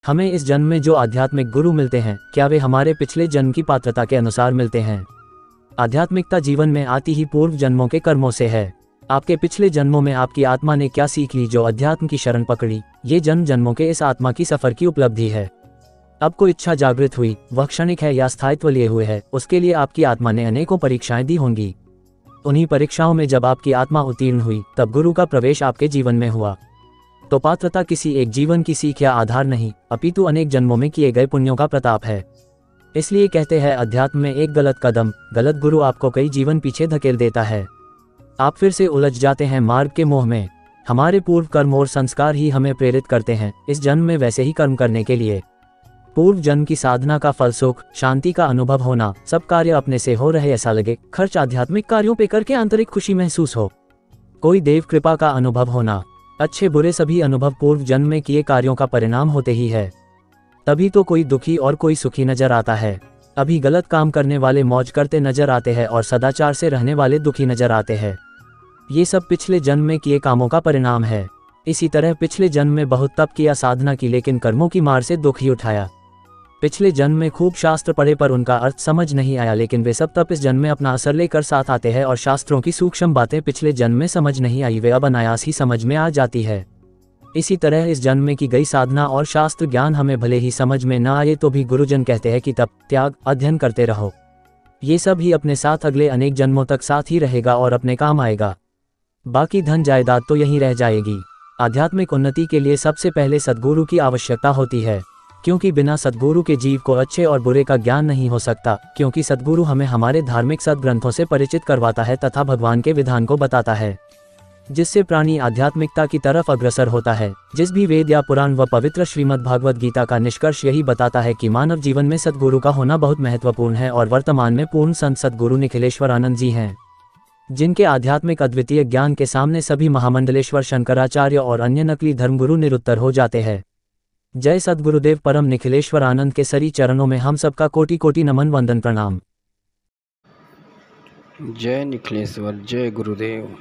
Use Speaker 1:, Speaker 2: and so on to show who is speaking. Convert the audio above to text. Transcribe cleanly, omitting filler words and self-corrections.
Speaker 1: हमें इस जन्म में जो आध्यात्मिक गुरु मिलते हैं, क्या वे हमारे पिछले जन्म की पात्रता के अनुसार मिलते हैं? आध्यात्मिकता जीवन में आती ही पूर्व जन्मों के कर्मों से है। आपके पिछले जन्मों में आपकी आत्मा ने क्या सीख ली जो अध्यात्म की शरण पकड़ी, ये जन्म जन्मों के इस आत्मा की सफर की उपलब्धि है। अब कोई इच्छा जागृत हुई, वह क्षणिक है या स्थायित्व लिए हुए है, उसके लिए आपकी आत्मा ने अनेकों परीक्षाएं दी होंगी। उन्हीं परीक्षाओं में जब आपकी आत्मा उत्तीर्ण हुई, तब गुरु का प्रवेश आपके जीवन में हुआ। तो पात्रता किसी एक जीवन की सीख या आधार नहीं, अपितु अनेक जन्मों में किए गए पुण्यों का प्रताप है। इसलिए कहते हैं, अध्यात्म में एक गलत कदम, गलत गुरु आपको कई जीवन पीछे धकेल देता है। आप फिर से उलझ जाते हैं मार्ग के मोह में। हमारे पूर्व कर्म और संस्कार ही हमें प्रेरित करते हैं इस जन्म में वैसे ही कर्म करने के लिए। पूर्व जन्म की साधना का फल सुख, शांति का अनुभव होना, सब कार्य अपने से हो रहे ऐसा लगे, खर्च आध्यात्मिक कार्यों पे करके आंतरिक खुशी महसूस हो, कोई देव कृपा का अनुभव होना, अच्छे बुरे सभी अनुभव पूर्व जन्म में किए कार्यों का परिणाम होते ही है। तभी तो कोई दुखी और कोई सुखी नजर आता है। अभी गलत काम करने वाले मौज करते नजर आते हैं और सदाचार से रहने वाले दुखी नजर आते हैं। ये सब पिछले जन्म में किए कामों का परिणाम है। इसी तरह पिछले जन्म में बहुत तप किया, साधना की, लेकिन कर्मों की मार से दुख ही उठाया। पिछले जन्म में खूब शास्त्र पढ़े पर उनका अर्थ समझ नहीं आया, लेकिन वे सब तप इस जन्म में अपना असर लेकर साथ आते हैं और शास्त्रों की सूक्ष्म बातें पिछले जन्म में समझ नहीं आई, वे अब अनायास ही समझ में आ जाती है। इसी तरह इस जन्म में की गई साधना और शास्त्र ज्ञान हमें भले ही समझ में न आए तो भी गुरुजन कहते हैं कि तप, त्याग, अध्ययन करते रहो। ये सब ही अपने साथ अगले अनेक जन्मों तक साथ ही रहेगा और अपने काम आएगा। बाकी धन जायदाद तो यहीं रह जाएगी। आध्यात्मिक उन्नति के लिए सबसे पहले सद्गुरु की आवश्यकता होती है, क्योंकि बिना सद्गुरु के जीव को अच्छे और बुरे का ज्ञान नहीं हो सकता, क्योंकि सद्गुरु हमें हमारे धार्मिक सद्ग्रंथों से परिचित करवाता है तथा भगवान के विधान को बताता है, जिससे प्राणी आध्यात्मिकता की तरफ अग्रसर होता है। जिस भी वेद या पुराण व पवित्र श्रीमद् भागवत गीता का निष्कर्ष यही बताता है कि मानव जीवन में सद्गुरु का होना बहुत महत्वपूर्ण है और वर्तमान में पूर्ण संत सद्गुरु निखिलेश्वरानंद जी हैं, जिनके आध्यात्मिक अद्वितीय ज्ञान के सामने सभी महामंडलेश्वर, शंकराचार्य और अन्य नकली धर्मगुरु निरुत्तर हो जाते हैं। जय सद्गुरुदेव परम निखिलेश्वरानंद के सरी चरणों में हम सबका कोटि कोटि नमन वंदन प्रणाम।
Speaker 2: जय निखिलेश्वर, जय गुरुदेव।